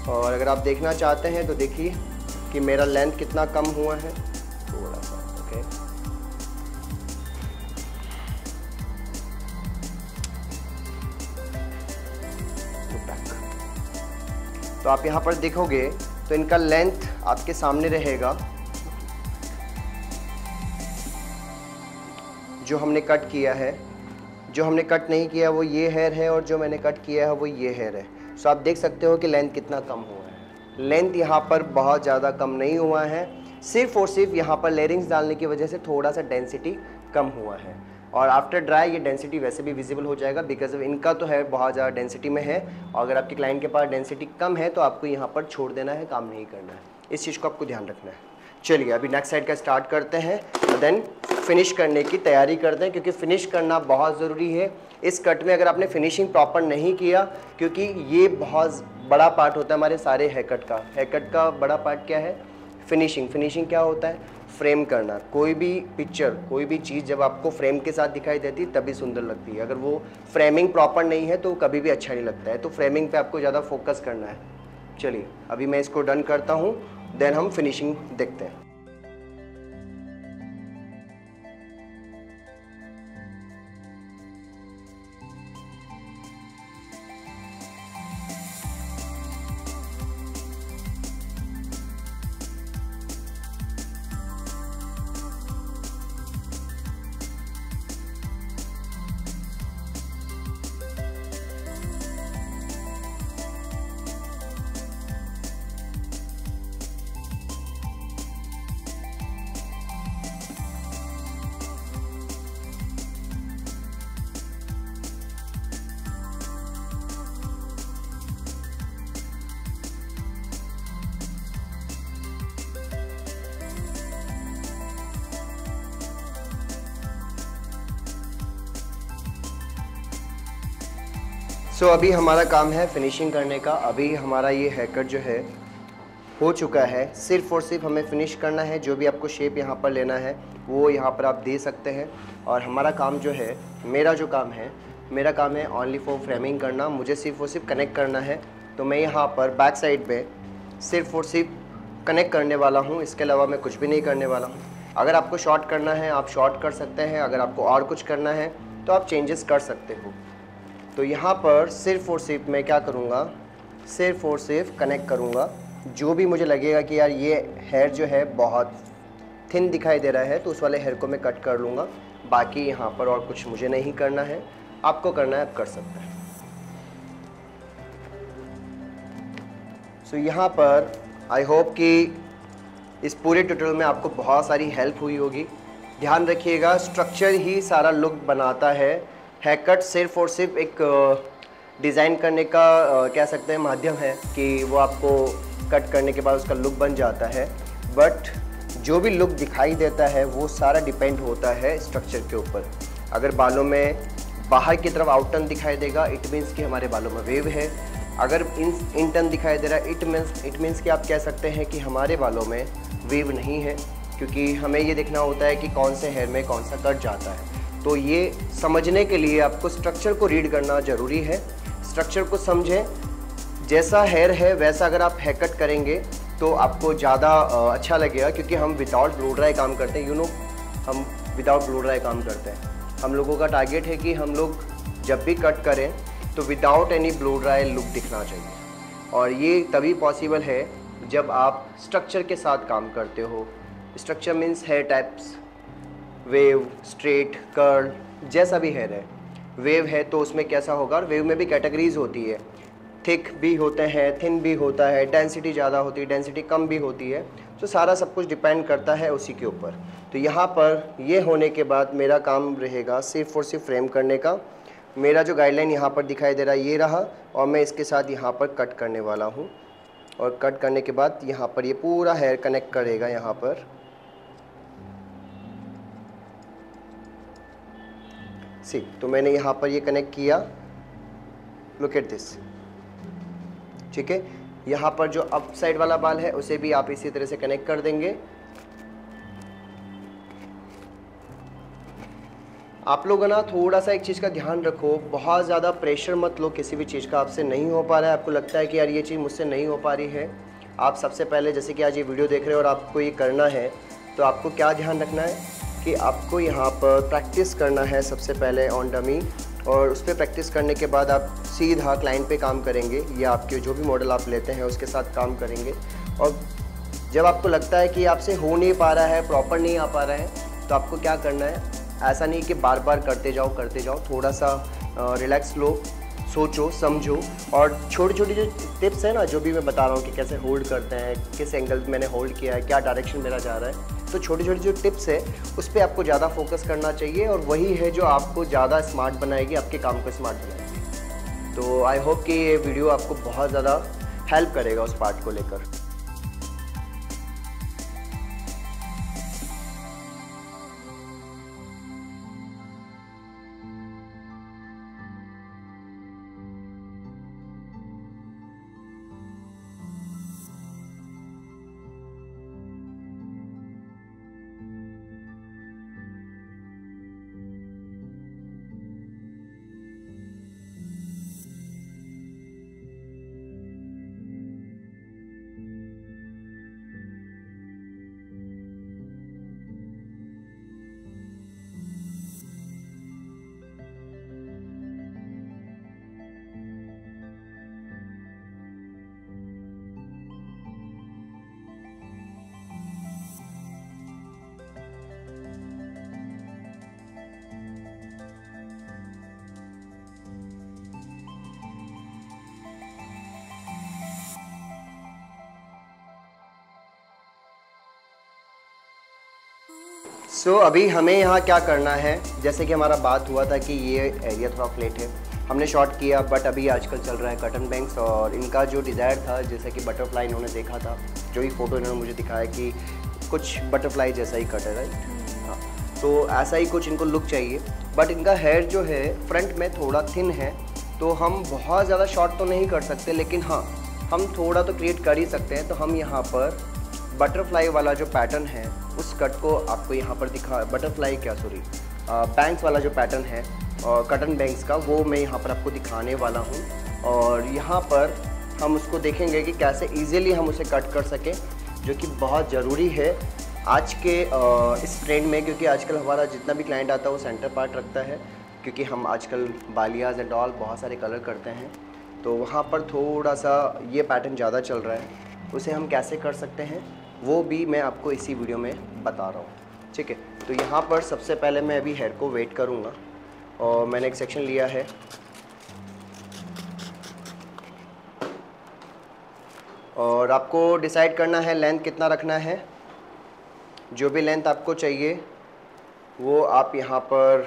और अगर आप देखना चाहते हैं तो देखिए कि मेरा लेंथ कितना कम हुआ है, थोड़ा सा। ओके, तो आप यहाँ पर देखोगे तो इनका लेंथ आपके सामने रहेगा। जो हमने कट किया है, जो हमने कट नहीं किया वो ये हेयर है और जो मैंने कट किया है वो ये हेयर है। सो आप देख सकते हो कि लेंथ कितना कम हुआ है। लेंथ यहाँ पर बहुत ज़्यादा कम नहीं हुआ है, सिर्फ और सिर्फ यहाँ पर लेयरिंग्स डालने की वजह से थोड़ा सा डेंसिटी कम हुआ है। और आफ्टर ड्राई ये डेंसिटी वैसे भी विजिबल हो जाएगा, बिकॉज ऑफ इनका तो हेयर बहुत ज़्यादा डेंसिटी में है और अगर आपके क्लाइंट के पास डेंसिटी कम है तो आपको यहाँ पर छोड़ देना है, काम नहीं करना है। इस चीज़ को आपको ध्यान रखना है। चलिए अभी नेक्स्ट साइड का स्टार्ट करते हैं और देन फिनिश करने की तैयारी करते हैं, क्योंकि फिनिश करना बहुत ज़रूरी है इस कट में। अगर आपने फिनिशिंग प्रॉपर नहीं किया, क्योंकि ये बहुत बड़ा पार्ट होता है हमारे सारे हेयर कट का बड़ा पार्ट क्या है? फिनिशिंग। फिनिशिंग क्या होता है? फ्रेम करना। कोई भी पिक्चर, कोई भी चीज़ जब आपको फ्रेम के साथ दिखाई देती है तभी सुंदर लगती है। अगर वो फ्रेमिंग प्रॉपर नहीं है तो कभी भी अच्छा नहीं लगता है। तो फ्रेमिंग पे आपको ज़्यादा फोकस करना है। चलिए अभी मैं इसको डन करता हूँ, देन हम फिनिशिंग देखते हैं। अभी हमारा काम है फिनिशिंग करने का। अभी हमारा ये हेयर कट जो है हो चुका है। सिर्फ और सिर्फ हमें फिनिश करना है। जो भी आपको शेप यहाँ पर लेना है वो यहाँ पर आप दे सकते हैं। और हमारा काम जो है, मेरा काम है ओनली फॉर फ्रेमिंग करना। मुझे सिर्फ और सिर्फ कनेक्ट करना है। तो मैं यहाँ पर बैक साइड पे सिर्फ और सिर्फ कनेक्ट करने वाला हूँ, इसके अलावा मैं कुछ भी नहीं करने वाला हूँ। अगर आपको शॉर्ट करना है आप शॉर्ट कर सकते हैं, अगर आपको और कुछ करना है तो आप चेंजेस कर सकते हो। तो यहाँ पर सिर्फ और सिर्फ मैं क्या करूँगा, सिर्फ और सिर्फ कनेक्ट करूँगा। जो भी मुझे लगेगा कि यार ये हेयर जो है बहुत थिन दिखाई दे रहा है तो उस वाले हेयर को मैं कट कर लूँगा। बाकी यहाँ पर और कुछ मुझे नहीं करना है, आपको करना है आप कर सकते हैं। यहाँ पर आई होप कि इस पूरे ट्यूटोरियल में आपको बहुत सारी हेल्प हुई होगी। ध्यान रखिएगा, स्ट्रक्चर ही सारा लुक बनाता है। हेयर कट सिर्फ और सिर्फ एक डिज़ाइन करने का कह सकते हैं माध्यम है कि वो आपको कट करने के बाद उसका लुक बन जाता है। बट जो भी लुक दिखाई देता है वो सारा डिपेंड होता है स्ट्रक्चर के ऊपर। अगर बालों में बाहर की तरफ आउट टर्न दिखाई देगा इट मीन्स कि हमारे बालों में वेव है। अगर इन टर्न दिखाई दे रहा है इट मीन्स कि आप कह सकते हैं कि हमारे बालों में वेव नहीं है, क्योंकि हमें ये देखना होता है कि कौन से हेयर में कौन सा कट जाता है। तो ये समझने के लिए आपको स्ट्रक्चर को रीड करना ज़रूरी है। स्ट्रक्चर को समझें, जैसा हेयर है वैसा अगर आप हेयर कट करेंगे तो आपको ज़्यादा अच्छा लगेगा, क्योंकि हम विदाउट ब्लो ड्राई काम करते हैं। हम विदाउट ब्लो ड्राई काम करते हैं। हम लोगों का टारगेट है कि हम लोग जब भी कट करें तो without any blow dry look दिखना चाहिए। और ये तभी पॉसिबल है जब आप स्ट्रक्चर के साथ काम करते हो। Structure means hair types, wave, straight, curl, जैसा भी हेयर है। वेव है तो उसमें कैसा होगा, और वेव में भी कैटेगरीज होती है। थिक भी होते हैं, थिन भी होता है, डेंसिटी ज़्यादा होती है, डेंसिटी कम भी होती है। तो सारा सब कुछ डिपेंड करता है उसी के ऊपर। तो यहाँ पर ये होने के बाद मेरा काम रहेगा सिर्फ और सिर्फ फ्रेम करने का। मेरा जो गाइडलाइन यहाँ पर दिखाई दे रहा है ये रहा, और मैं इसके साथ यहाँ पर कट करने वाला हूँ। और कट करने के बाद यहाँ पर ये पूरा हेयर कनेक्ट करेगा यहाँ पर। तो मैंने यहाँ पर ये कनेक्ट किया, लुक एट दिस। ठीक है, यहाँ पर जो अप साइड वाला बाल है उसे भी आप इसी तरह से कनेक्ट कर देंगे। आप लोग ना थोड़ा सा एक चीज़ का ध्यान रखो, बहुत ज़्यादा प्रेशर मत लो किसी भी चीज़ का। आपसे नहीं हो पा रहा है, आपको लगता है कि यार ये चीज़ मुझसे नहीं हो पा रही है, आप सबसे पहले जैसे कि आज ये वीडियो देख रहे हो और आपको ये करना है, तो आपको क्या ध्यान रखना है कि आपको यहाँ पर प्रैक्टिस करना है सबसे पहले ऑन डमी। और उस पर प्रैक्टिस करने के बाद आप सीधा क्लाइंट पे काम करेंगे, या आपके जो भी मॉडल आप लेते हैं उसके साथ काम करेंगे। और जब आपको लगता है कि आपसे हो नहीं पा रहा है, प्रॉपर नहीं आ पा रहा है, तो आपको क्या करना है, ऐसा नहीं कि बार बार करते जाओ, थोड़ा सा रिलैक्स लो, सोचो, समझो। और छोटी छोटी जो टिप्स है ना, जो भी मैं बता रहा हूँ कि कैसे होल्ड करते हैं, किस एंगल मैंने होल्ड किया है, क्या डायरेक्शन मेरा जा रहा है, तो छोटी छोटी जो टिप्स है उस पर आपको ज़्यादा फोकस करना चाहिए। और वही है जो आपको ज़्यादा स्मार्ट बनाएगी, आपके काम को स्मार्ट बनाएगी। तो आई होप कि ये वीडियो आपको बहुत ज़्यादा हेल्प करेगा उस पार्ट को लेकर। अभी हमें यहाँ क्या करना है, जैसे कि हमारा बात हुआ था कि ये एरिया थोड़ा फ्लैट है, हमने शॉर्ट किया, बट अभी आजकल चल रहा है कटन बैंक्स, और इनका जो डिज़ायर था जैसे कि बटरफ्लाई इन्होंने देखा था, जो ही फ़ोटो इन्होंने मुझे दिखाया कि कुछ बटरफ्लाई जैसा ही कट है, राइट। हाँ, तो ऐसा ही कुछ इनको लुक चाहिए, बट इनका हेयर जो है फ्रंट में थोड़ा थिन है, तो हम बहुत ज़्यादा शॉर्ट तो नहीं कर सकते, लेकिन हाँ हम थोड़ा तो क्रिएट कर ही सकते हैं। तो हम यहाँ पर बटरफ्लाई वाला जो पैटर्न है उस कट को आपको यहाँ पर दिखा, बटरफ्लाई क्या सॉरी बैंक्स वाला जो पैटर्न है और कटन बैंक्स का, वो मैं यहाँ पर आपको दिखाने वाला हूँ। और यहाँ पर हम उसको देखेंगे कि कैसे इजीली हम उसे कट कर सकें, जो कि बहुत ज़रूरी है आज के इस ट्रेंड में, क्योंकि आजकल हमारा जितना भी क्लाइंट आता है वो सेंटर पार्ट रखता है, क्योंकि हम आजकल बालियाज एंड ऑल बहुत सारे कलर करते हैं, तो वहाँ पर थोड़ा सा ये पैटर्न ज़्यादा चल रहा है। उसे हम कैसे कर सकते हैं वो भी मैं आपको इसी वीडियो में बता रहा हूँ, ठीक है। तो यहाँ पर सबसे पहले मैं अभी हेयर को वेट करूँगा, और मैंने एक सेक्शन लिया है, और आपको डिसाइड करना है लेंथ कितना रखना है। जो भी लेंथ आपको चाहिए वो आप यहाँ पर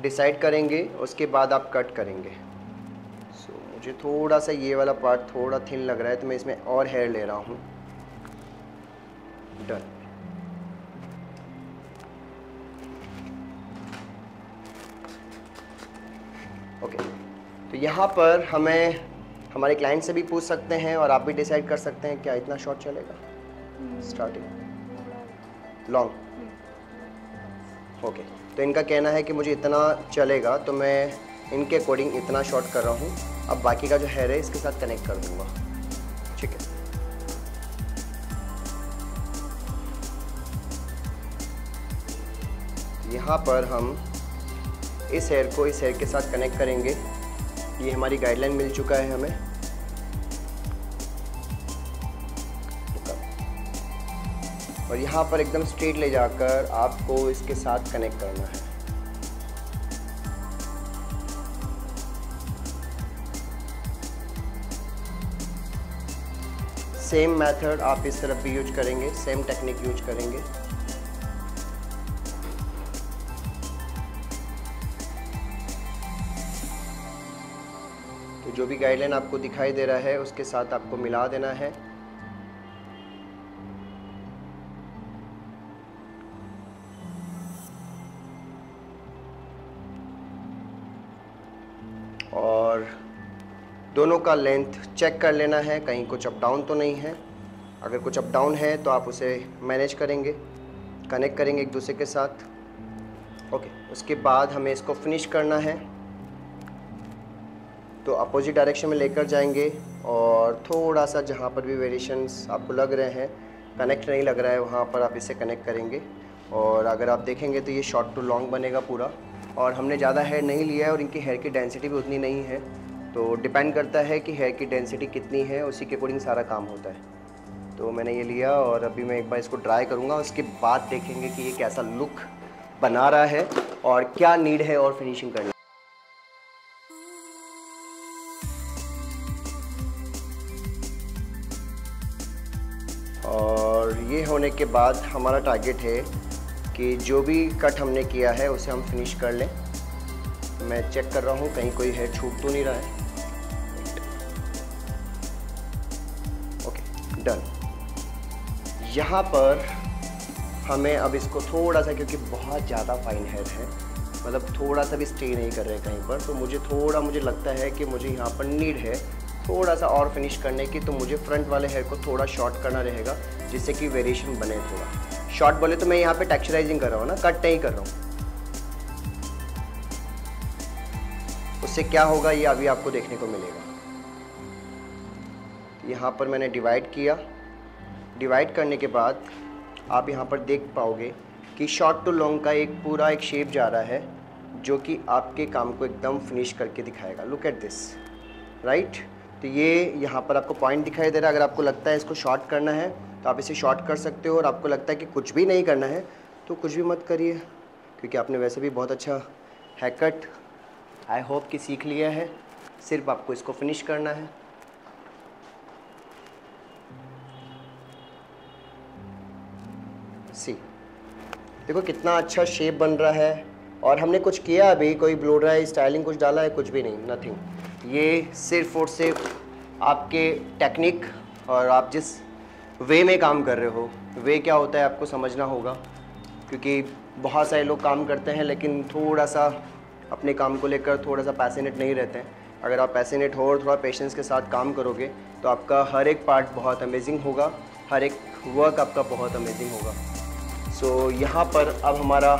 डिसाइड करेंगे, उसके बाद आप कट करेंगे। मुझे थोड़ा सा ये वाला पार्ट थोड़ा थिन लग रहा है, तो मैं इसमें और हेयर ले रहा हूँ। डन। ओके, तो यहाँ पर हमें हमारे क्लाइंट से भी पूछ सकते हैं, और आप भी डिसाइड कर सकते हैं क्या इतना शॉर्ट चलेगा स्टार्टिंग लॉन्ग। ओके, तो इनका कहना है कि मुझे इतना चलेगा, तो मैं इनके अकॉर्डिंग इतना शॉर्ट कर रहा हूँ। अब बाकी का जो हेयर है इसके साथ कनेक्ट कर दूँगा, ठीक है। यहाँ पर हम इस हेयर को इस हेयर के साथ कनेक्ट करेंगे। ये हमारी गाइडलाइन मिल चुका है हमें, और यहाँ पर एकदम स्ट्रेट ले जाकर आपको इसके साथ कनेक्ट करना है। सेम मेथड आप इस तरफ भी यूज करेंगे, सेम टेक्निक यूज करेंगे। तो जो भी गाइडलाइन आपको दिखाई दे रहा है उसके साथ आपको मिला देना है। और दोनों का लेंथ चेक कर लेना है, कहीं कुछ अप डाउन तो नहीं है। अगर कुछ अप डाउन है तो आप उसे मैनेज करेंगे, कनेक्ट करेंगे एक दूसरे के साथ। ओके, उसके बाद हमें इसको फिनिश करना है, तो अपोजिट डायरेक्शन में लेकर जाएंगे, और थोड़ा सा जहाँ पर भी वेरिएशंस आपको लग रहे हैं, कनेक्ट नहीं लग रहा है, वहाँ पर आप इसे कनेक्ट करेंगे। और अगर आप देखेंगे तो ये शॉर्ट टू लॉन्ग बनेगा पूरा, और हमने ज़्यादा हेयर नहीं लिया है, और इनकी हेयर की डेंसिटी भी उतनी नहीं है, तो डिपेंड करता है कि हेयर की डेंसिटी कितनी है, उसी के अकॉर्डिंग सारा काम होता है। तो मैंने ये लिया, और अभी मैं एक बार इसको ड्राई करूँगा, उसके बाद देखेंगे कि ये कैसा लुक बना रहा है और क्या नीड है और फिनिशिंग करना। और ये होने के बाद हमारा टारगेट है कि जो भी कट हमने किया है उसे हम फिनिश कर लें। मैं चेक कर रहा हूँ कहीं कोई हेयर छूट तो नहीं रहा है। Okay, done. यहाँ पर हमें अब इसको थोड़ा सा, क्योंकि बहुत ज़्यादा फाइन हेयर है, मतलब थोड़ा सा भी स्टे नहीं कर रहे हैं कहीं पर, तो मुझे लगता है कि मुझे यहाँ पर नीड है थोड़ा सा और फिनिश करने की। तो मुझे फ्रंट वाले हेयर को थोड़ा शॉर्ट करना रहेगा, जिससे कि वेरिएशन बने। थोड़ा शॉर्ट बोले तो मैं यहाँ पे टेक्सचराइजिंग कर रहा हूँ ना, कट नहीं कर रहा हूँ। उससे क्या होगा ये अभी आपको देखने को मिलेगा। यहाँ पर मैंने डिवाइड किया, डिवाइड करने के बाद आप यहाँ पर देख पाओगे कि शॉर्ट टू लॉन्ग का एक पूरा एक शेप जा रहा है, जो कि आपके काम को एकदम फिनिश करके दिखाएगा। Look at this, right. तो ये यहाँ पर आपको पॉइंट दिखाई दे रहा है। अगर आपको लगता है इसको शॉर्ट करना है तो आप इसे शॉर्ट कर सकते हो, और आपको लगता है कि कुछ भी नहीं करना है तो कुछ भी मत करिए, क्योंकि आपने वैसे भी बहुत अच्छा हेयर कट आई होप कि सीख लिया है। सिर्फ आपको इसको फिनिश करना है। सी, देखो कितना अच्छा शेप बन रहा है। और हमने कुछ किया अभी, कोई ब्लो ड्राई स्टाइलिंग कुछ डाला है? कुछ भी नहीं, नथिंग। ये सिर्फ और सिर्फ आपके टेक्निक और आप जिस वे में काम कर रहे हो, वे क्या होता है आपको समझना होगा। क्योंकि बहुत सारे लोग काम करते हैं लेकिन थोड़ा सा अपने काम को लेकर थोड़ा सा पैशनेट नहीं रहते हैं। अगर आप पैशनेट हो और थोड़ा पेशेंस के साथ काम करोगे तो आपका हर एक पार्ट बहुत अमेजिंग होगा, हर एक वर्क आपका बहुत अमेजिंग होगा। सो यहाँ पर अब हमारा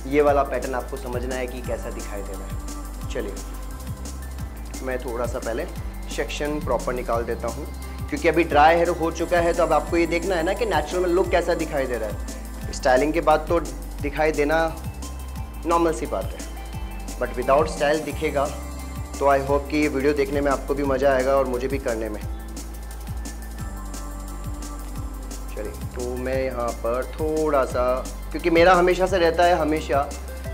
ये वाला पैटर्न आपको समझना है कि कैसा दिखाई दे रहा है। चलिए मैं थोड़ा सा पहले सेक्शन प्रॉपर निकाल देता हूँ, क्योंकि अभी ड्राई हेयर हो चुका है। तो अब आपको ये देखना है ना कि नेचुरल में लुक कैसा दिखाई दे रहा है। स्टाइलिंग के बाद तो दिखाई देना नॉर्मल सी बात है, बट विदाउट स्टाइल दिखेगा तो आई होप कि ये वीडियो देखने में आपको भी मज़ा आएगा और मुझे भी करने में। चलिए तो मैं यहाँ पर थोड़ा सा, क्योंकि मेरा हमेशा से रहता है हमेशा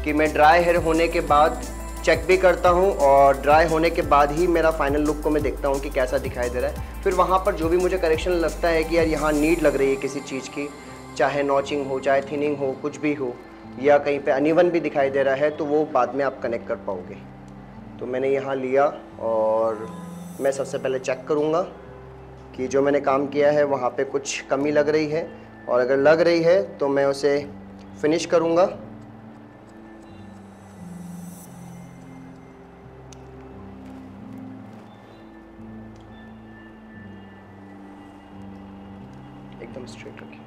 कि मैं ड्राई हेयर होने के बाद चेक भी करता हूँ और ड्राई होने के बाद ही मेरा फाइनल लुक को मैं देखता हूँ कि कैसा दिखाई दे रहा है। फिर वहाँ पर जो भी मुझे करेक्शन लगता है कि यार यहाँ नीड लग रही है किसी चीज़ की, चाहे नॉचिंग हो, चाहे थिनिंग हो, कुछ भी हो, या कहीं पे अनइवन भी दिखाई दे रहा है, तो वो बाद में आप कनेक्ट कर पाओगे। तो मैंने यहाँ लिया और मैं सबसे पहले चेक करूँगा कि जो मैंने काम किया है वहाँ पे कुछ कमी लग रही है, और अगर लग रही है तो मैं उसे फिनिश करूँगा। एकदम स्ट्रेट रखिए।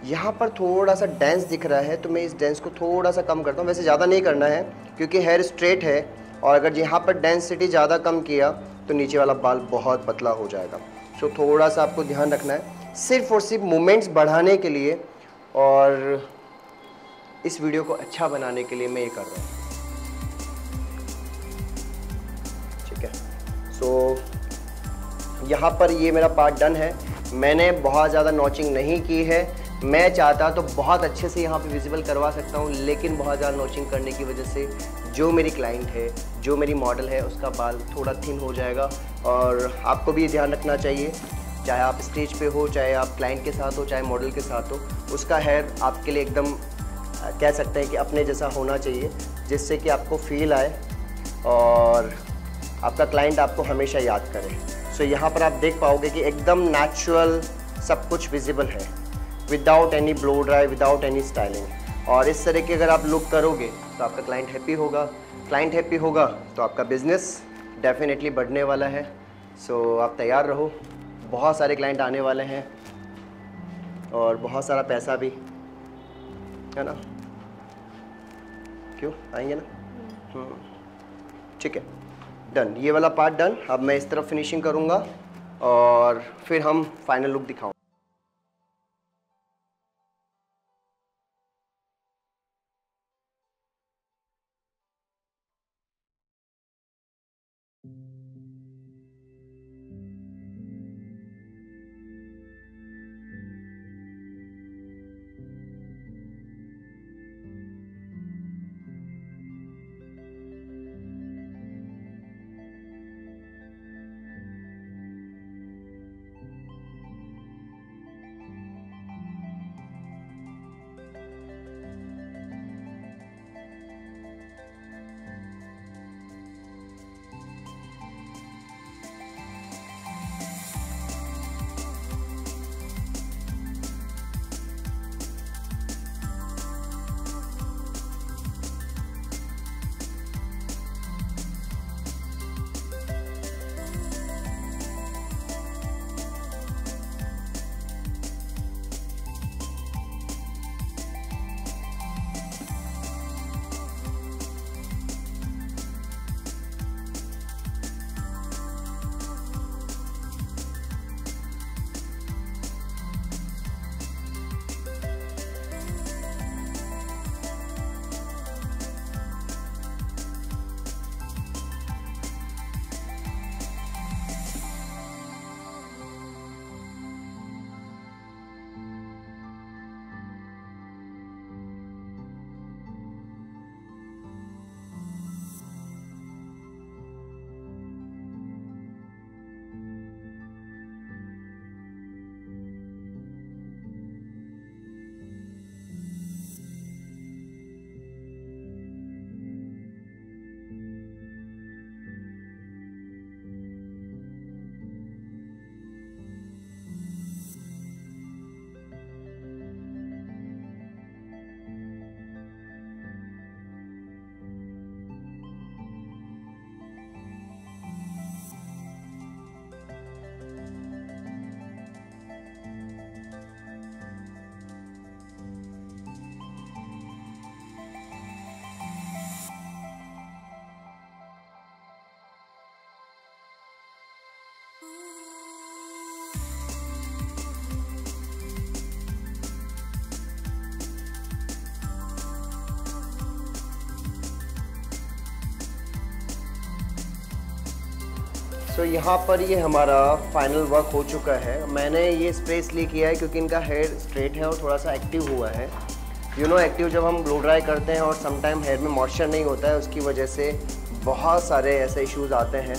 यहाँ पर थोड़ा सा डेंस दिख रहा है तो मैं इस डेंस को थोड़ा सा कम करता हूँ। वैसे ज़्यादा नहीं करना है क्योंकि हेयर स्ट्रेट है, और अगर यहाँ पर डेंसिटी ज़्यादा कम किया तो नीचे वाला बाल बहुत पतला हो जाएगा। सो थोड़ा सा आपको ध्यान रखना है, सिर्फ और सिर्फ मोमेंट्स बढ़ाने के लिए और इस वीडियो को अच्छा बनाने के लिए मैं ये कर रहा हूँ। ठीक है, सो यहाँ पर ये मेरा पार्ट डन है। मैंने बहुत ज़्यादा नॉचिंग नहीं की है। मैं चाहता तो बहुत अच्छे से यहाँ पे विजिबल करवा सकता हूँ, लेकिन बहुत ज़्यादा नॉचिंग करने की वजह से जो मेरी क्लाइंट है, जो मेरी मॉडल है, उसका बाल थोड़ा थिन हो जाएगा। और आपको भी ध्यान रखना चाहिए, चाहे आप स्टेज पे हो, चाहे आप क्लाइंट के साथ हो, चाहे मॉडल के साथ हो, उसका हेयर आपके लिए एकदम कह सकते हैं कि अपने जैसा होना चाहिए, जिससे कि आपको फील आए और आपका क्लाइंट आपको हमेशा याद करे। सो यहाँ पर आप देख पाओगे कि एकदम नेचुरल सब कुछ विजिबल है, without any blow dry, without any styling. और इस तरह की अगर आप लुक करोगे तो आपका क्लाइंट हैप्पी होगा। क्लाइंट हैप्पी होगा तो आपका बिजनेस डेफिनेटली बढ़ने वाला है। सो आप तैयार रहो, बहुत सारे क्लाइंट आने वाले हैं और बहुत सारा पैसा भी, है ना? क्यों आएंगे ना? ठीक है, डन। ये वाला पार्ट डन। अब मैं इस तरफ फिनिशिंग करूँगा और फिर हम फाइनल लुक दिखाऊँ। सो यहाँ पर ये हमारा फाइनल वर्क हो चुका है। मैंने ये स्प्रे इसलिए किया है क्योंकि इनका हेयर स्ट्रेट है और थोड़ा सा एक्टिव हुआ है। एक्टिव जब हम ब्लो ड्राई करते हैं और समटाइम हेयर में मॉइस्चर नहीं होता है, उसकी वजह से बहुत सारे ऐसे इश्यूज़ आते हैं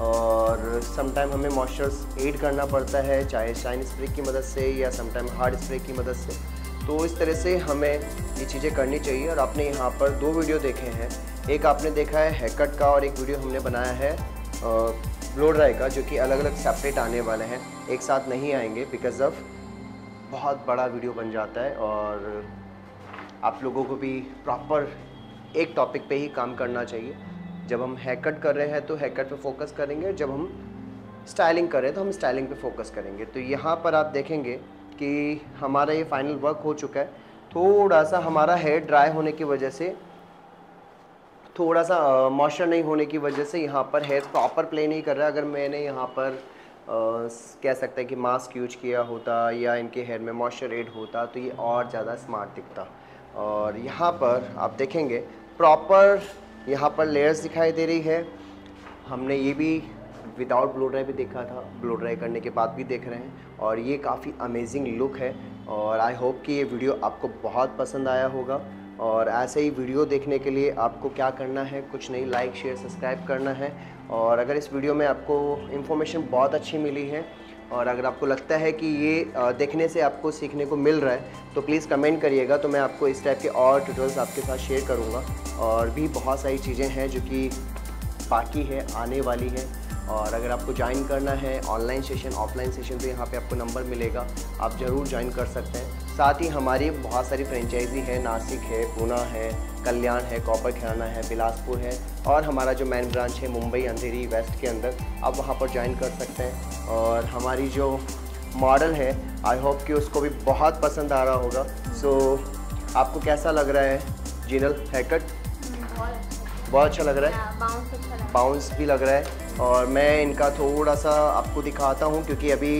और समटाइम हमें मॉइस्चर ऐड करना पड़ता है, चाहे शाइन स्प्रे की मदद से या समटाइम हार्ड स्प्रे की मदद से। तो इस तरह से हमें ये चीज़ें करनी चाहिए। और आपने यहाँ पर 2 वीडियो देखे हैं, एक आपने देखा है हेयर कट का और एक वीडियो हमने बनाया है ब्लो ड्राई का, जो कि अलग अलग सेपरेट आने वाले हैं, एक साथ नहीं आएंगे बिकॉज ऑफ बहुत बड़ा वीडियो बन जाता है और आप लोगों को भी प्रॉपर एक टॉपिक पे ही काम करना चाहिए। जब हम हेयर कट कर रहे हैं तो हेयर कट पे फोकस करेंगे, जब हम स्टाइलिंग कर रहे हैं तो हम स्टाइलिंग पे फोकस करेंगे। तो यहाँ पर आप देखेंगे कि हमारा ये फाइनल वर्क हो चुका है। थोड़ा सा हमारा हेयर ड्राई होने की वजह से, थोड़ा सा मॉइस्चर नहीं होने की वजह से यहाँ पर हेयर प्रॉपर प्ले नहीं कर रहा है। अगर मैंने यहाँ पर कह सकते हैं कि मास्क यूज किया होता या इनके हेयर में मॉइस्चर ऐड होता तो ये और ज़्यादा स्मार्ट दिखता। और यहाँ पर आप देखेंगे प्रॉपर यहाँ पर लेयर्स दिखाई दे रही है। हमने ये भी विदाउट ब्लो ड्राई भी देखा था, ब्लो ड्राई करने के बाद भी देख रहे हैं और ये काफ़ी अमेजिंग लुक है। और आई होप कि ये वीडियो आपको बहुत पसंद आया होगा। और ऐसे ही वीडियो देखने के लिए आपको क्या करना है, कुछ नहीं, लाइक शेयर सब्सक्राइब करना है। और अगर इस वीडियो में आपको इन्फॉर्मेशन बहुत अच्छी मिली है और अगर आपको लगता है कि ये देखने से आपको सीखने को मिल रहा है तो प्लीज़ कमेंट करिएगा, तो मैं आपको इस टाइप के और ट्यूटोरियल्स आपके साथ शेयर करूँगा। और भी बहुत सारी चीज़ें हैं जो कि बाकी है, आने वाली है। और अगर आपको ज्वाइन करना है ऑनलाइन सेशन, ऑफलाइन सेशन, तो यहाँ पे आपको नंबर मिलेगा, आप ज़रूर ज्वाइन कर सकते हैं। साथ ही हमारी बहुत सारी फ्रेंचाइजी है, नासिक है, पूना है, कल्याण है, कॉपर खिराना है, बिलासपुर है और हमारा जो मेन ब्रांच है मुंबई अंधेरी वेस्ट के अंदर, आप वहाँ पर ज्वाइन कर सकते हैं। और हमारी जो मॉडल है आई होप कि उसको भी बहुत पसंद आ रहा होगा। सो आपको कैसा लग रहा है जिनल हेयर कट? बहुत अच्छा लग रहा है, बाउंस भी लग रहा है। और मैं इनका थोड़ा सा आपको दिखाता हूँ क्योंकि अभी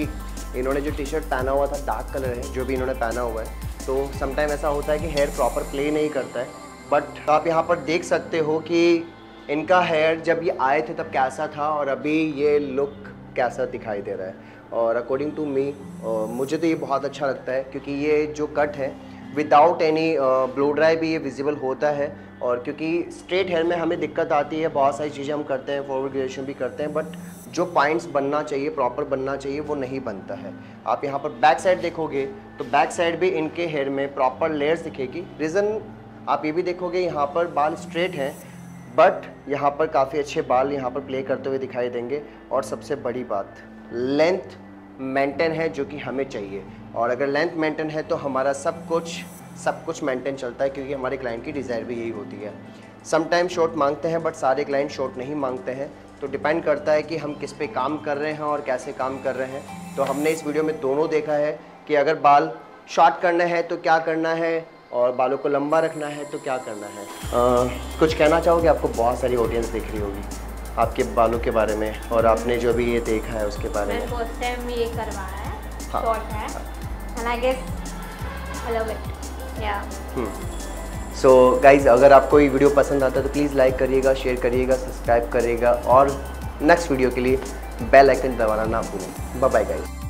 इन्होंने जो टी शर्ट पहना हुआ था डार्क कलर है जो भी इन्होंने पहना हुआ है, तो समटाइम ऐसा होता है कि हेयर प्रॉपर प्ले नहीं करता है। बट आप यहाँ पर देख सकते हो कि इनका हेयर जब ये आए थे तब कैसा था और अभी ये लुक कैसा दिखाई दे रहा है। और अकॉर्डिंग टू मी मुझे तो ये बहुत अच्छा लगता है क्योंकि ये जो कट है विदाउट एनी ब्लो ड्राई भी ये विजिबल होता है। और क्योंकि स्ट्रेट हेयर में हमें दिक्कत आती है, बहुत सारी चीज़ें हम करते हैं, फॉरवर्ड ग्रेजुएशन भी करते हैं, बट जो पॉइंट्स बनना चाहिए, प्रॉपर बनना चाहिए, वो नहीं बनता है। आप यहाँ पर बैक साइड देखोगे तो बैक साइड भी इनके हेयर में प्रॉपर लेयर्स दिखेगी। रीज़न आप ये भी देखोगे यहाँ पर बाल स्ट्रेट हैं बट यहाँ पर काफ़ी अच्छे बाल यहाँ पर प्ले करते हुए दिखाई देंगे। और सबसे बड़ी बात लेंथ मेंटेन है जो कि हमें चाहिए। और अगर लेंथ मेंटेन है तो हमारा सब कुछ मेंटेन चलता है क्योंकि हमारे क्लाइंट की डिज़ायर भी यही होती है। समटाइम शॉर्ट मांगते हैं बट सारे क्लाइंट शॉर्ट नहीं मांगते हैं, तो डिपेंड करता है कि हम किस पे काम कर रहे हैं और कैसे काम कर रहे हैं। तो हमने इस वीडियो में दोनों देखा है कि अगर बाल शॉर्ट करना है तो क्या करना है और बालों को लंबा रखना है तो क्या करना है। कुछ कहना चाहोगे? आपको बहुत सारी ऑडियंस देख रही होगी आपके बालों के बारे में और आपने जो भी ये देखा है उसके बारे में। फर्स्ट टाइम ये करवाया है, शॉर्ट है and I guess I love it. या सो गाइज, अगर आपको ये वीडियो पसंद आता है तो प्लीज़ लाइक करिएगा, शेयर करिएगा, सब्सक्राइब करिएगा और नेक्स्ट वीडियो के लिए बेल आइकन दबाना ना भूलें। Bye bye guys.